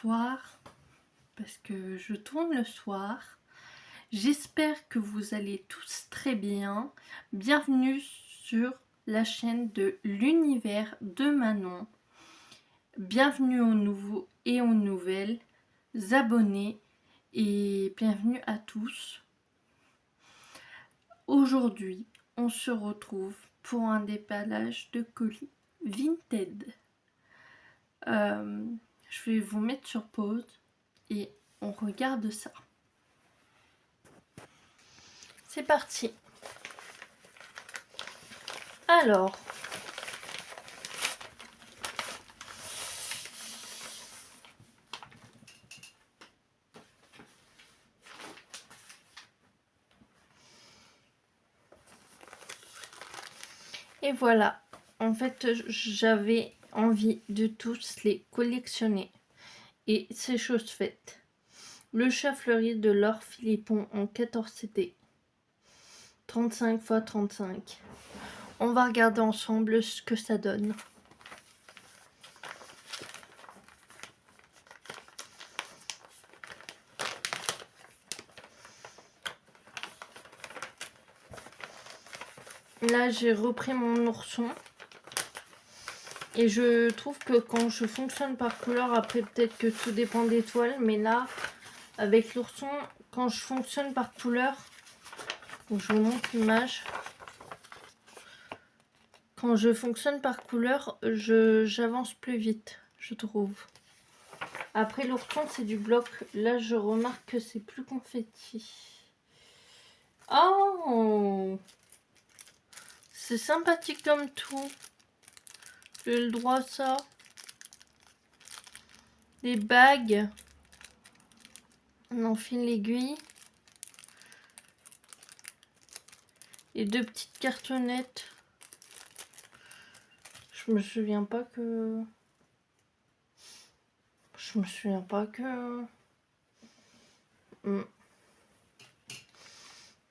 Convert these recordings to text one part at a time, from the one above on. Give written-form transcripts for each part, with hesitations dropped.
bonsoir, parce que je tourne le soir. J'espère que vous allez tous très bien. Bienvenue sur la chaîne de l'univers de Manon. Bienvenue aux nouveaux et aux nouvelles abonnés et bienvenue à tous. Aujourd'hui, on se retrouve pour un déballage de colis Vinted. Je vais vous mettre sur pause et on regarde ça. C'est parti. Alors, et voilà. En fait, j'avais envie de tous les collectionner. Et c'est chose faite. Le chat fleuri de Laure Philippon en 14 CD. 35 x 35. On va regarder ensemble ce que ça donne. Là, j'ai repris mon ourson. Et je trouve que quand je fonctionne par couleur, après peut-être que tout dépend des toiles, mais là, avec l'ourson, quand je fonctionne par couleur, je vous montre l'image. Quand je fonctionne par couleur, j'avance plus vite, je trouve. Après l'ourson, c'est du bloc. Là, je remarque que c'est plus confetti. Oh! C'est sympathique comme tout. J'ai le droit à ça. Des bagues. On enfile l'aiguille. Et deux petites cartonnettes. Je me souviens pas que...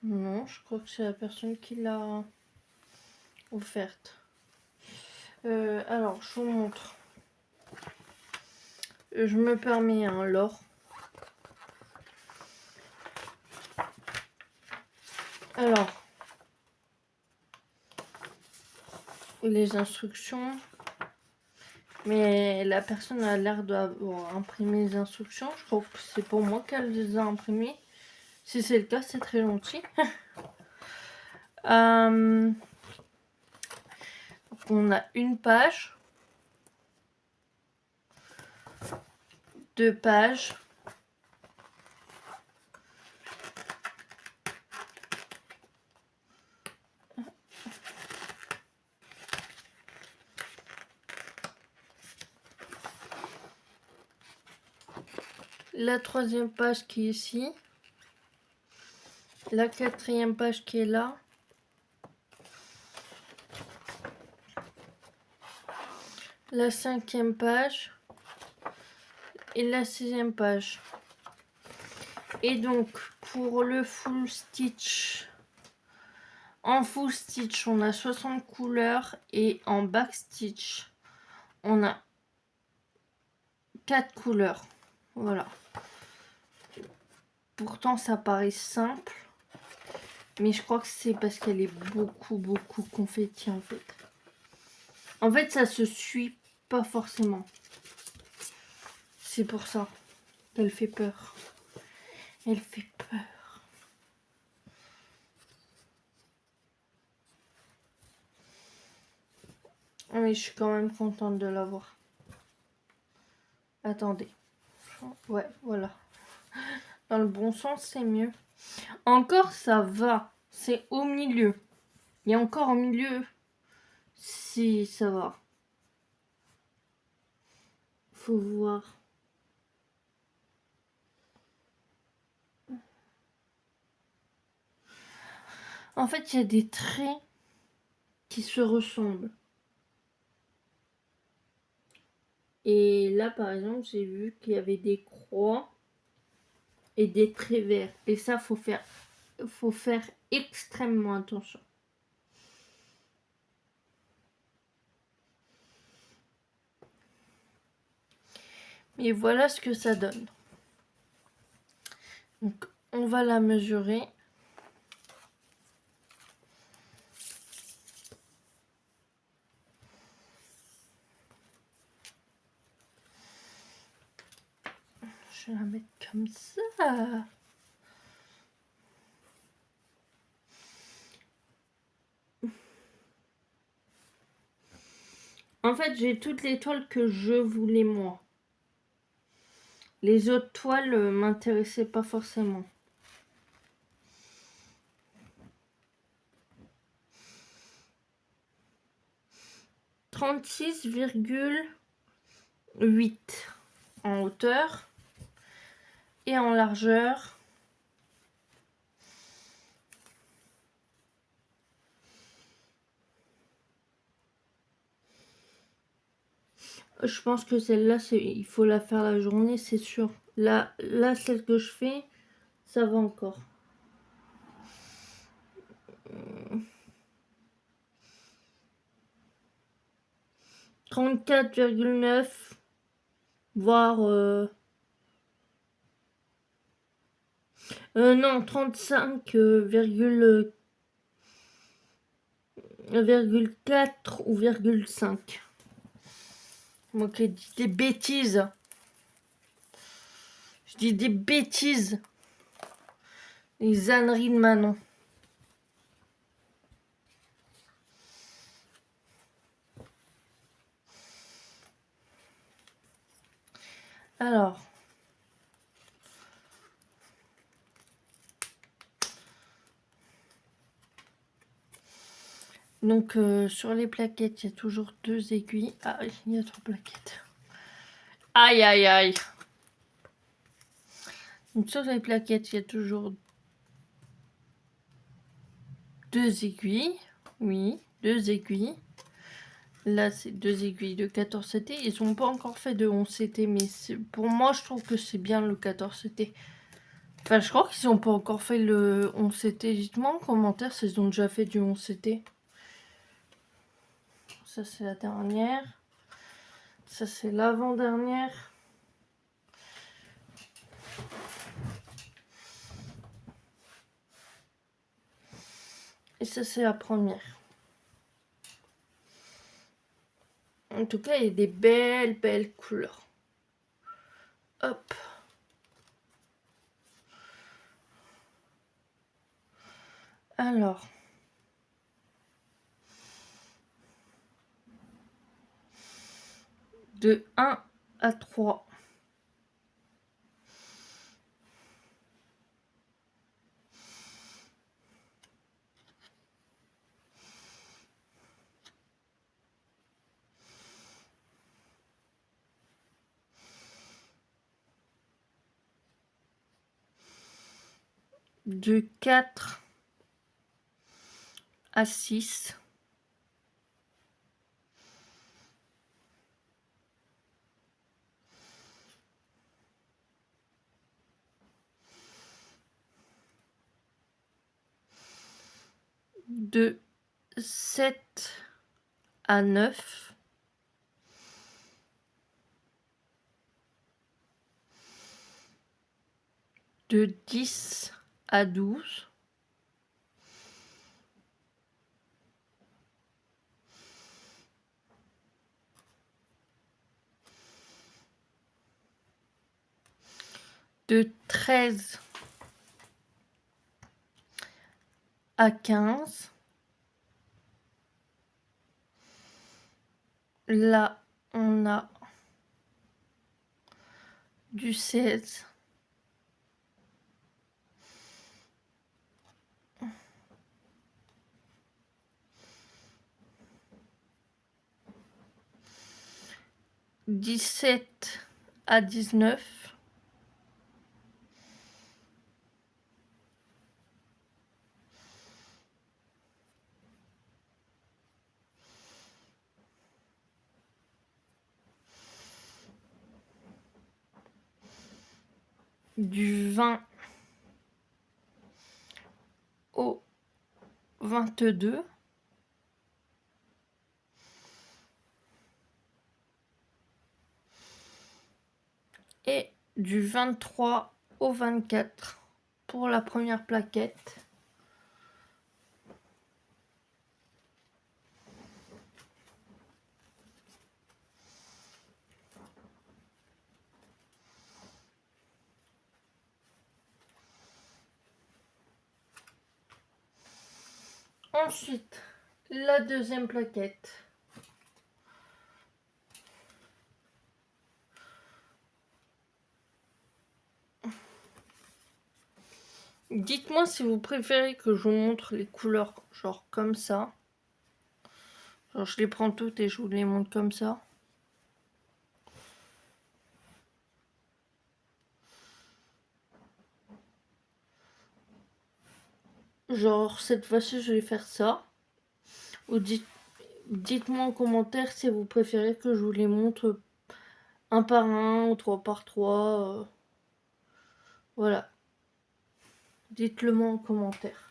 Non, je crois que c'est la personne qui l'a offerte. Alors, je vous montre. Je me permets un Laure. Alors, les instructions. Mais la personne a l'air d'avoir imprimé les instructions. Je crois que c'est pour moi qu'elle les a imprimées. Si c'est le cas, c'est très gentil. On a une page. 2 pages. La 3e page qui est ici. La 4e page qui est là. La 5e page. Et la 6e page. Et donc, pour le full stitch, en full stitch, on a 60 couleurs. Et en back stitch, on a 4 couleurs. Voilà. Pourtant, ça paraît simple. Mais je crois que c'est parce qu'elle est beaucoup confetti, en fait. En fait, ça se suit pas forcément. C'est pour ça qu'elle fait peur. Elle fait peur. Mais je suis quand même contente de l'avoir. Attendez. Ouais, voilà. Dans le bon sens, c'est mieux. Encore, ça va. C'est au milieu. Et encore au milieu, si ça va. Faut voir. En fait, il y a des traits qui se ressemblent. Et là, par exemple, j'ai vu qu'il y avait des croix et des traits verts. Et ça, faut faire extrêmement attention. Et voilà ce que ça donne. Donc on va la mesurer. Je vais la mettre comme ça. En fait, j'ai toutes les toiles que je voulais moi. Les autres toiles m'intéressaient pas forcément. « 36,8 en hauteur et en largeur. Je pense que celle-là, il faut la faire la journée, c'est sûr. Là, celle que je fais, ça va encore. 34,9, voire... non, 35,4 ou 5. Moi qui dis des bêtises. Je dis des bêtises. Les âneries de Manon. Alors. Donc sur les plaquettes, il y a toujours 2 aiguilles. Ah, il y a 3 plaquettes. Aïe, aïe, aïe. Donc sur les plaquettes, il y a toujours 2 aiguilles. Oui, 2 aiguilles. Là, c'est 2 aiguilles de 14 CT. Ils n'ont pas encore fait de 11 CT, mais pour moi, je trouve que c'est bien le 14 CT. Enfin, je crois qu'ils n'ont pas encore fait le 11 CT. Dites-moi en commentaire s'ils ont déjà fait du 11 CT. Ça, c'est la dernière. Ça, c'est l'avant-dernière. Et ça, c'est la première. En tout cas, il y a des belles couleurs. Hop. Alors. De 1 à 3. De 4 à 6. De 7 à 9. De 10 à 12. De 13 à 15. Là, on a du 16. « 17 à 19. Du 20 au 22. du 23 au 24 pour la première plaquette. Ensuite, la deuxième plaquette. Dites-moi si vous préférez que je vous montre les couleurs genre comme ça. Genre je les prends toutes et je vous les montre comme ça. Genre cette fois-ci je vais faire ça. Ou dites-moi en commentaire si vous préférez que je vous les montre un par un ou trois par trois. Voilà. Dites-le moi en commentaire.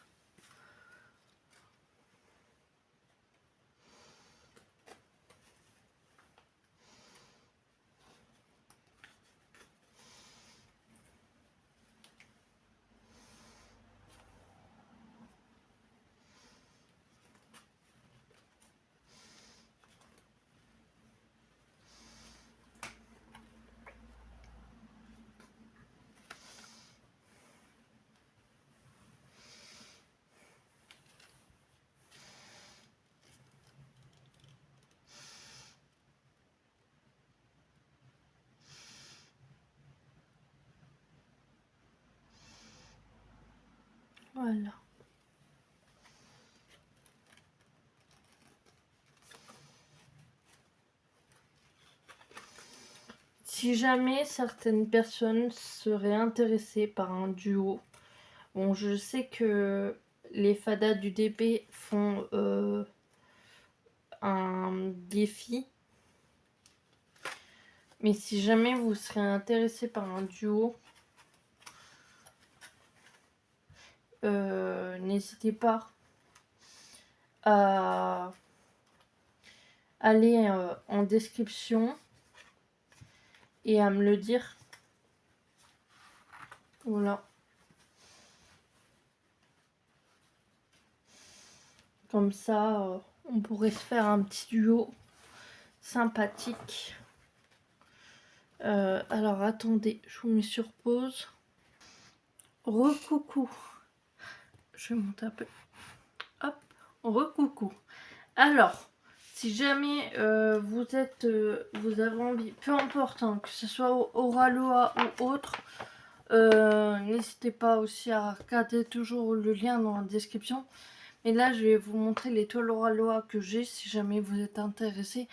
Voilà. Si jamais certaines personnes seraient intéressées par un duo, bon, je sais que les fadas du DP font un défi, mais si jamais vous serez intéressé par un duo, n'hésitez pas à aller en description et à me le dire. Voilà. Comme ça, on pourrait se faire un petit duo sympathique. Alors attendez, je vous mets sur pause. Recoucou. Je vais monter un peu. Hop, recoucou. Alors, si jamais vous avez envie, peu importe, hein, que ce soit Oraloa ou autre, n'hésitez pas aussi à regarder toujours le lien dans la description. Et là, je vais vous montrer les toiles Oraloa que j'ai, si jamais vous êtes intéressé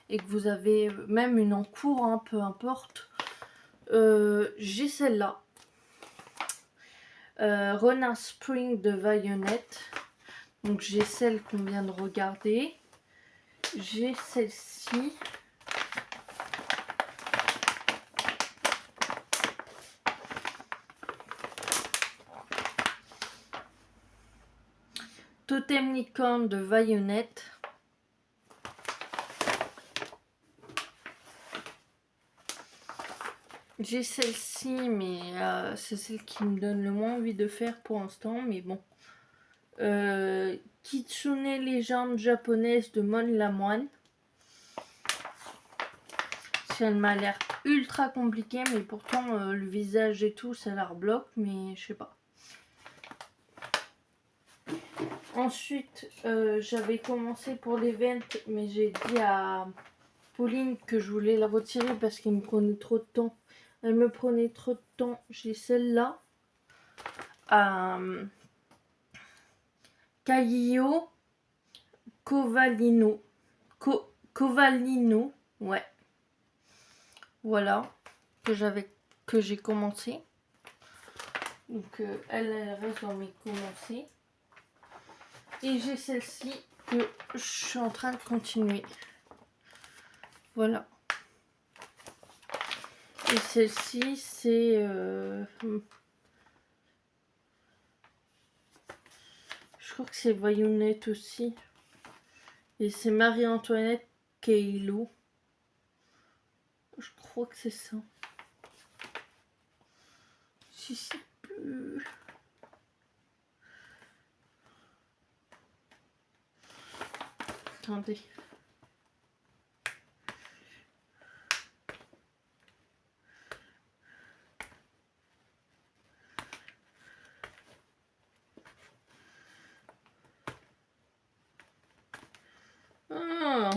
et que vous avez même une en cours, hein, peu importe. J'ai celle-là. Renard Spring de Vionette. Donc j'ai celle qu'on vient de regarder. J'ai celle-ci. Totem Licorne de Vionette. J'ai celle-ci, mais c'est celle qui me donne le moins envie de faire pour l'instant, mais bon. Kitsune légende japonaise de Mon Lamoine. Elle m'a l'air ultra compliquée, mais pourtant le visage et tout, ça la rebloque, mais je sais pas. Ensuite, j'avais commencé pour l'event, mais j'ai dit à Pauline que je voulais la retirer parce qu'elle me prenait trop de temps. Elle me prenait trop de temps. J'ai celle-là. Caglio Covalino. Covalino, ouais. Voilà, que j'ai commencé. Donc elle reste dans mes commencés. Et j'ai celle-ci que je suis en train de continuer. Voilà. Et celle-ci, c'est... je crois que c'est Vionette aussi. Et c'est Marie-Antoinette Keilo. Je crois que c'est ça. Je sais plus. Attendez. Ah.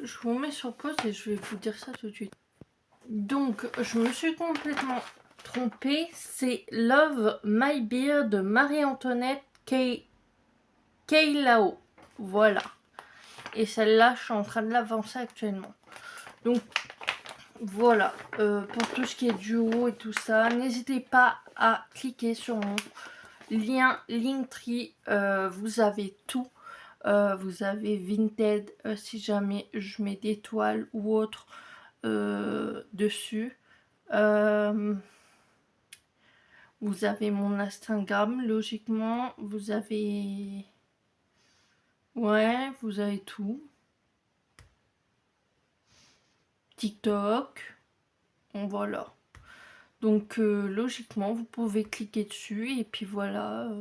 Je vous mets sur pause et je vais vous dire ça tout de suite. Donc, je me suis complètement trompée. C'est Love My Beer de Marie-Antoinette Keilao. Voilà. Et celle-là, je suis en train de l'avancer actuellement. Donc, voilà. Pour tout ce qui est duo et tout ça, n'hésitez pas à cliquer sur mon lien Linktree. Vous avez tout. Vous avez Vinted si jamais je mets des toiles ou autre dessus. Vous avez mon Instagram, logiquement. Vous avez... Ouais, vous avez tout. TikTok. Voilà. Donc, logiquement, vous pouvez cliquer dessus. Et puis voilà,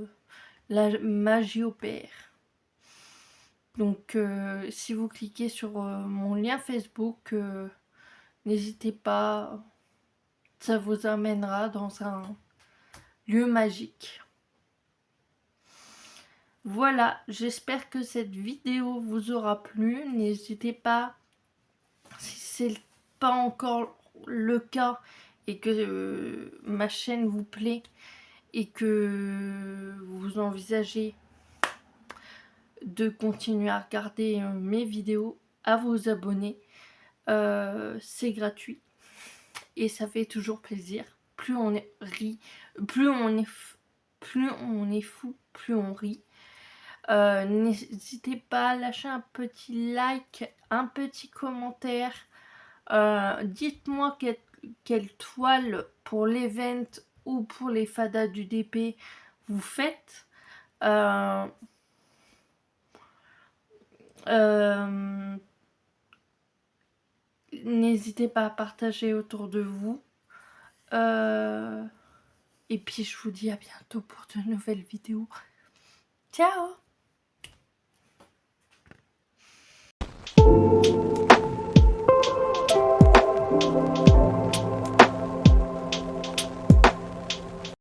la magie opère. Donc, si vous cliquez sur mon lien Facebook, n'hésitez pas. Ça vous amènera dans un lieu magique. Voilà, j'espère que cette vidéo vous aura plu. N'hésitez pas, si c'est pas encore le cas et que ma chaîne vous plaît et que vous envisagez de continuer à regarder mes vidéos, à vous abonner. C'est gratuit et ça fait toujours plaisir. Plus on rit, plus on est fou, plus on rit. N'hésitez pas à lâcher un petit like, un petit commentaire. Dites-moi quelle toile pour l'event ou pour les fadas du DP vous faites. N'hésitez pas à partager autour de vous. Et puis je vous dis à bientôt pour de nouvelles vidéos. Ciao!